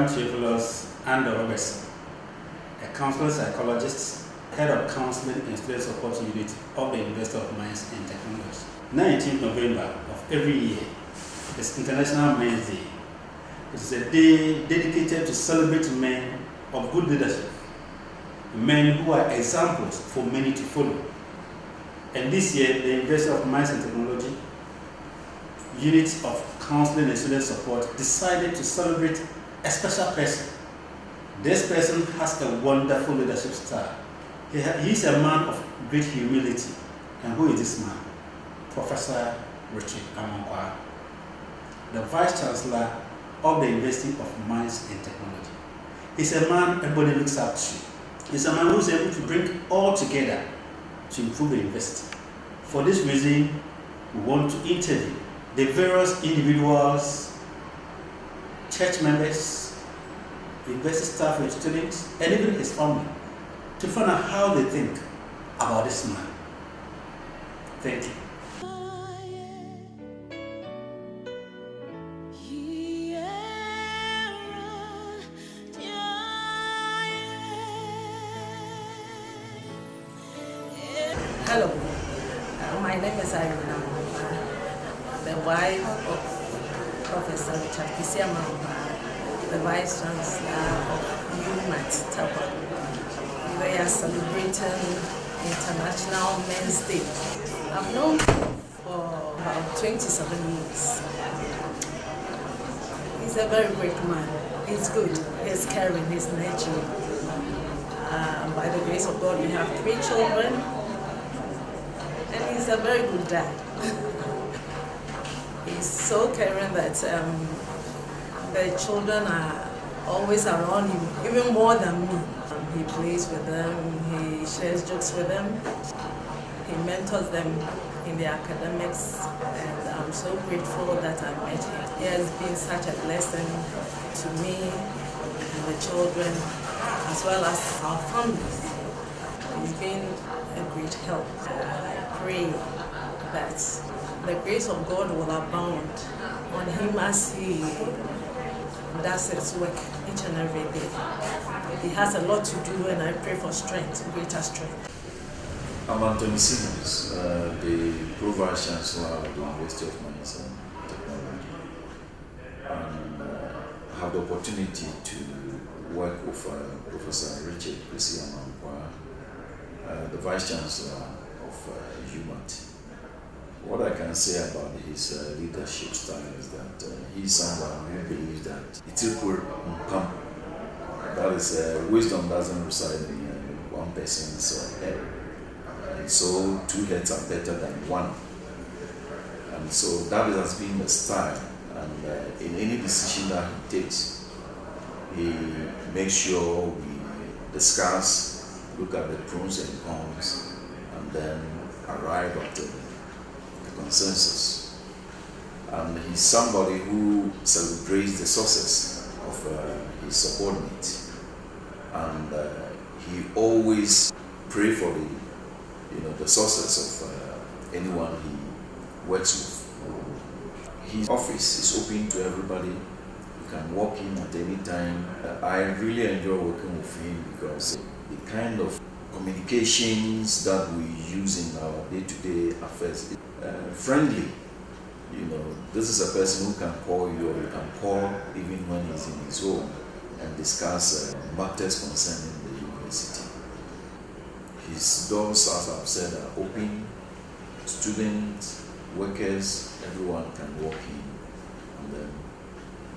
Theophilus and Robertson, a counselor psychologist, head of counseling and student support unit of the University of Mines and Technology. 19th November of every year is International Men's Day. It is a day dedicated to celebrate men of good leadership, men who are examples for many to follow. And this year, the University of Mines and Technology unit of counseling and student support decided to celebrate a special person. This person has a wonderful leadership style. He is a man of great humility. And who is this man? Professor Richard Amankwah, the Vice-Chancellor of the University of Mines and Technology. He's a man everybody looks up to. He's a man who is able to bring all together to improve the university. For this reason, we want to interview the various individuals, church members, university staff and students, and even his family, to find out how they think about this man. Thank you. Hello, my name is Amankwah, the wife of Professor Richard Amankwah, the Vice-Chancellor of UMaT. We are celebrating International Men's Day. I've known him for about 27 years. He's a very great man. He's good, he's caring, he's nurturing. By the grace of God, we have 3 children. And he's a very good dad. He's so caring that the children are always around him, even more than me. He plays with them, he shares jokes with them, he mentors them in their academics, and I'm so grateful that I met him. He has been such a blessing to me and the children, as well as our families. He's been a great help. I pray that the grace of God will abound on him as he does his work each and every day. He has a lot to do, and I pray for strength, greater strength. I'm Anthony Simmons, the Vice-Chancellor of the University of Mines and Technology. And I have the opportunity to work with Professor Richard Amankwah, the Vice-Chancellor of UMaT. What I can say about his leadership style is that he's someone who believes that it's equal income. That is, wisdom doesn't reside in one person's head. And so 2 heads are better than 1. And so that has been the style. And in any decision that he takes, he makes sure we discuss, look at the pros and cons, and then arrive at a consensus. And he's somebody who celebrates the success of his subordinates. And he always prays for the success of anyone he works with. His office is open to everybody. You can walk in at any time. I really enjoy working with him because the kind of communications that we use in our day-to-day affairs, friendly. This is a person who can call you, or you can call even when he's in his home and discuss matters concerning the university. His doors, as I've said, are open. Students, workers, everyone can walk in and then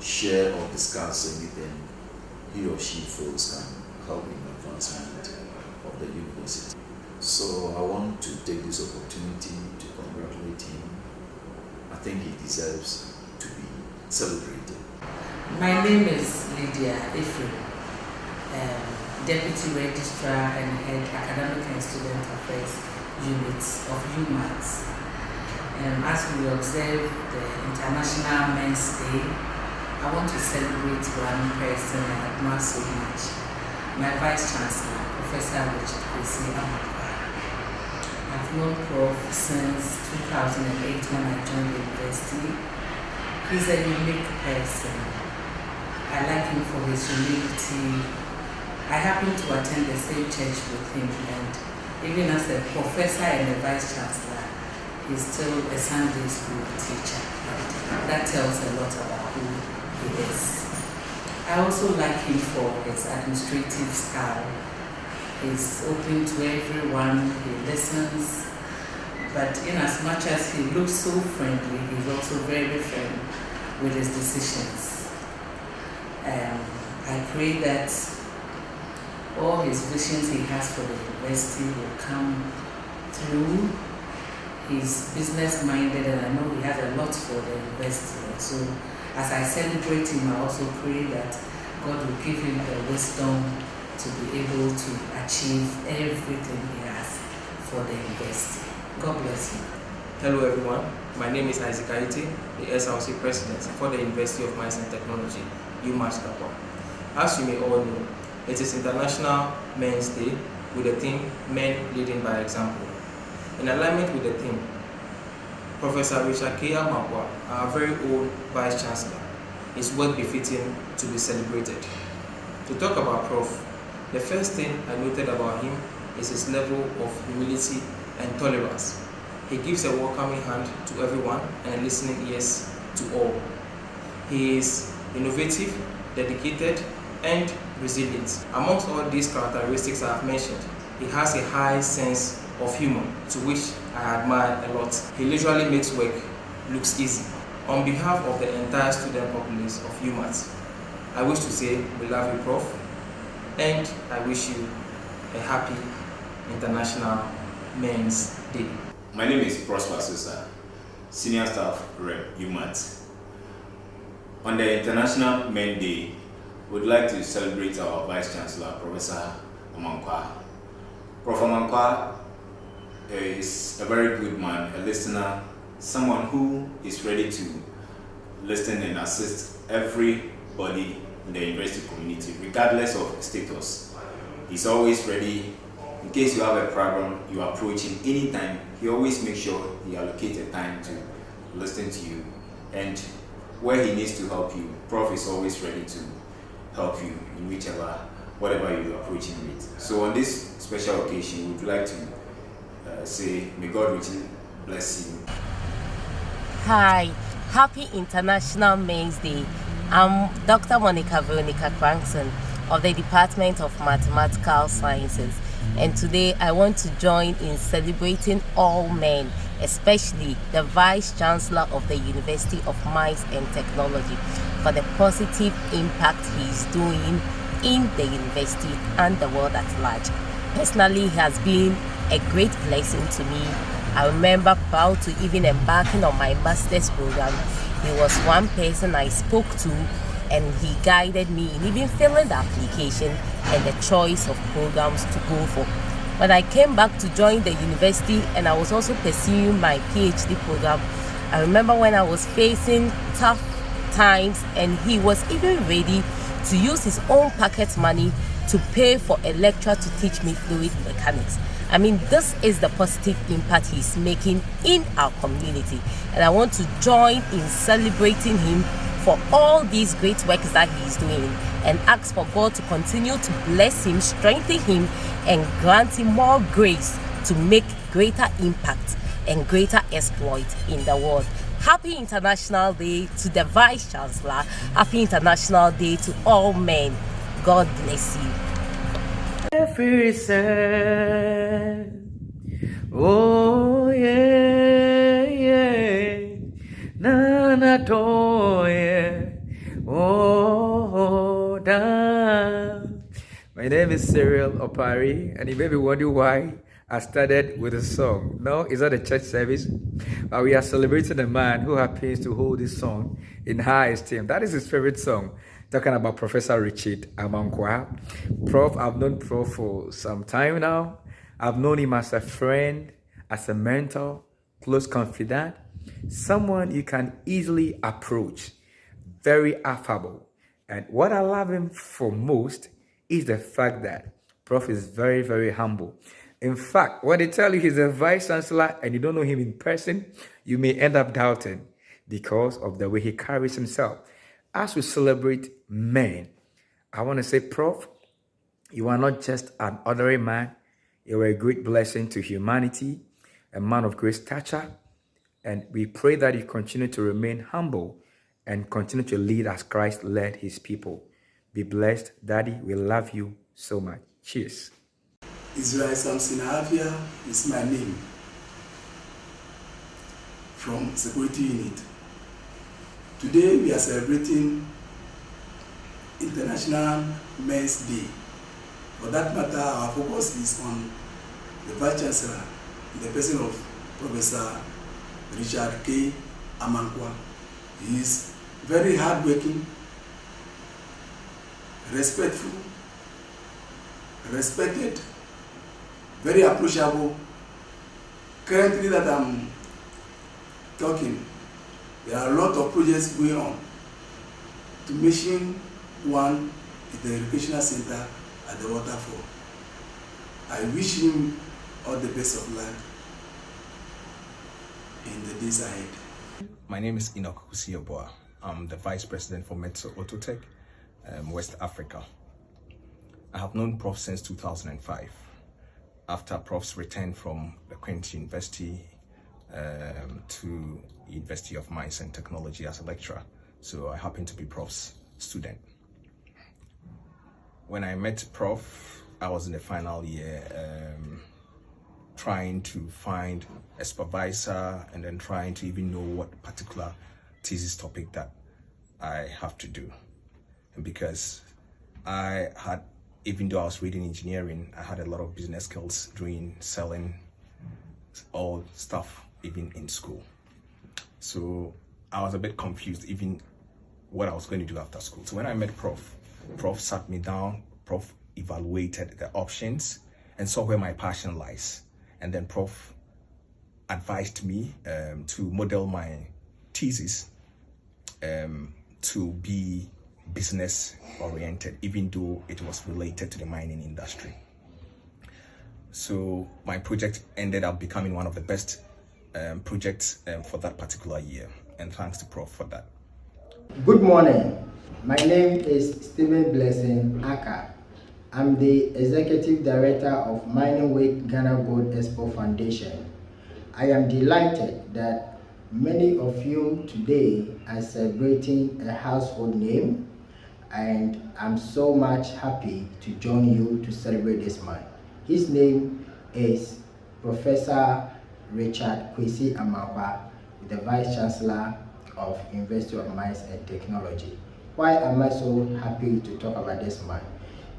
share or discuss anything he or she feels can help in the advancement of the university. So I want to take this opportunity to congratulate him. I think he deserves to be celebrated. My name is Lydia Ephraim, Deputy Registrar and Head Academic and Student Affairs Units of UMaT. As we observe the International Men's Day, I want to celebrate one person I admire so much, my Vice-Chancellor, Professor Richard Amankwah. I've known Prof since 2008 when I joined the university. He's a unique person. I like him for his humility. I happen to attend the same church with him, and even as a professor and a vice-chancellor, he's still a Sunday school teacher. And that tells a lot about who he is. I also like him for his administrative style. He's open to everyone, he listens, but in as much as he looks so friendly, he's also very firm with his decisions. I pray that all his visions he has for the university will come through. He's business-minded, and I know he has a lot for the university. So as I celebrate him, I also pray that God will give him the wisdom to be able to achieve everything he has for the university. God bless you. Hello everyone, my name is Isaac Aite, the SRC President for the University of Mines and Technology, UMaT. As you may all know, it is International Men's Day with the theme Men Leading by Example. In alignment with the theme, Professor Richard K. Amankwah, our very own Vice-Chancellor, is well befitting to be celebrated. To talk about Prof, the first thing I noted about him is his level of humility and tolerance. He gives a welcoming hand to everyone and listening ears to all. He is innovative, dedicated, and resilient. Amongst all these characteristics I have mentioned, he has a high sense of humor, to which I admire a lot. He literally makes work looks easy. On behalf of the entire student populace of UMaT, I wish to say we love you, Prof, and I wish you a happy International Men's Day. My name is Prof. Senior Staff Rep, UMaT. On the International Men's Day, we'd like to celebrate our Vice-Chancellor, Professor Amankwah. Prof. Amankwah is a very good man, a listener, someone who is ready to listen and assist everybody in the university community, regardless of status. He's always ready. In case you have a problem, you approach him anytime. He always makes sure he allocates a time to listen to you. And where he needs to help you, Prof is always ready to help you in whatever you approach him with. So on this special occasion, we'd like to say, may God richly bless you. Hi, happy International Men's Day. I'm Dr. Monica Veronica Crankson of the Department of Mathematical Sciences, and today I want to join in celebrating all men, especially the Vice-Chancellor of the University of Mines and Technology, for the positive impact he's doing in the university and the world at large. Personally, he has been a great blessing to me. I remember proud to even embarking on my master's program. He was one person I spoke to, and he guided me in even filling the application and the choice of programs to go for. When I came back to join the university and I was also pursuing my PhD program, I remember when I was facing tough times and he was even ready to use his own pocket money to pay for a lecturer to teach me fluid mechanics. I mean, this is the positive impact he's making in our community, and I want to join in celebrating him for all these great works that he's doing, and ask for God to continue to bless him, strengthen him, and grant him more grace to make greater impact and greater exploit in the world. Happy International Day to the Vice-Chancellor. Happy International Day to all men. God bless you. Every oh yeah, yeah, na to yeah, oh damn. My name is Cyril Opari, and you may be wondering why I started with a song. No, it's not a church service, but we are celebrating a man who happens to hold this song in high esteem. That is his favorite song. Talking about Professor Richard Amankwah. Prof, I've known Prof for some time now. I've known him as a friend, as a mentor, close confidant, someone you can easily approach, very affable. And what I love him for most is the fact that Prof is very, very humble. In fact, when they tell you he's a Vice-Chancellor and you don't know him in person, you may end up doubting because of the way he carries himself. As we celebrate men, I want to say, Prof, you are not just an ordinary man. You are a great blessing to humanity, a man of great stature. And we pray that you continue to remain humble and continue to lead as Christ led his people. Be blessed, Daddy. We love you so much. Cheers. Israel Samson Avia is my name, from Security Unit. Today we are celebrating International Men's Day. For that matter, our focus is on the Vice-Chancellor in the person of Professor Richard K. Amankwah. He is very hardworking, respectful, respected, very approachable. Currently that I'm talking, there are a lot of projects going on. To mention one is the educational center at the waterfall. I wish him all the best of luck in the days ahead. My name is Enoch Kusiyoboa. I'm the Vice President for Metso Autotech, West Africa. I have known Prof since 2005. After Prof's return from the Queen's University to University of Mines and Technology as a lecturer. So I happen to be Prof's student. When I met Prof, I was in the final year trying to find a supervisor and then trying to even know what particular thesis topic that I have to do. And because I had, even though I was reading engineering, I had a lot of business skills doing selling, all stuff, even in school. So I was a bit confused even what I was going to do after school. So when I met Prof sat me down, Prof evaluated the options and saw where my passion lies. And then Prof advised me to model my thesis to be business oriented, even though it was related to the mining industry. So my project ended up becoming one of the best projects for that particular year. And thanks to Prof for that. Good morning. My name is Stephen Blessing Aka. I'm the Executive Director of Mining Week Ghana Gold Expo Foundation. I am delighted that many of you today are celebrating a household name, and I'm so much happy to join you to celebrate this man. His name is Professor Richard Kwesi Amankwah, the Vice-Chancellor of University of Mines and Technology. Why am I so happy to talk about this man?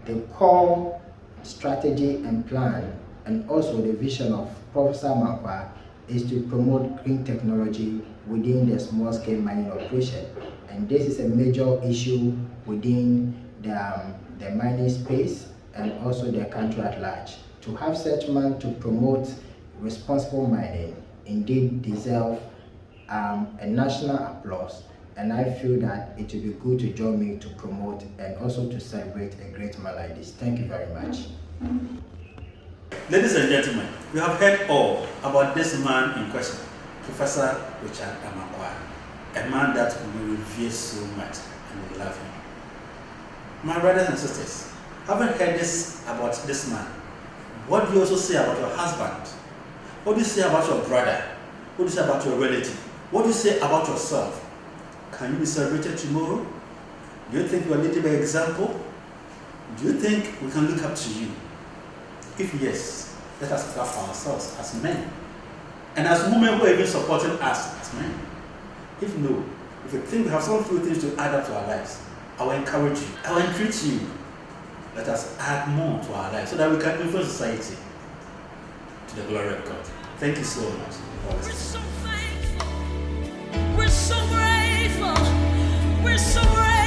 The core strategy and plan, and also the vision of Professor Amankwah, is to promote green technology within the small-scale mining operation. And this is a major issue within the mining space and also the country at large. To have such man to promote responsible mining indeed deserve a national applause, and I feel that it will be good to join me to promote and also to celebrate a great man like this. Thank you very much. Ladies and gentlemen, we have heard all about this man in question, Professor Richard Amankwah, a man that we revere so much and we love him. My brothers and sisters, having heard this about this man, what do you also say about your husband? What do you say about your brother? What do you say about your relative? What do you say about yourself? Can you be celebrated tomorrow? Do you think you are leading by example? Do you think we can look up to you? If yes, let us clap for ourselves as men. And as women who are even supporting us as men. If no, if you think we have some few things to add up to our lives, I will encourage you, I will entreat you. Let us add more to our lives so that we can influence society to the glory of God. Thank you so much for listening. We're so thankful. We're so grateful. We're so grateful.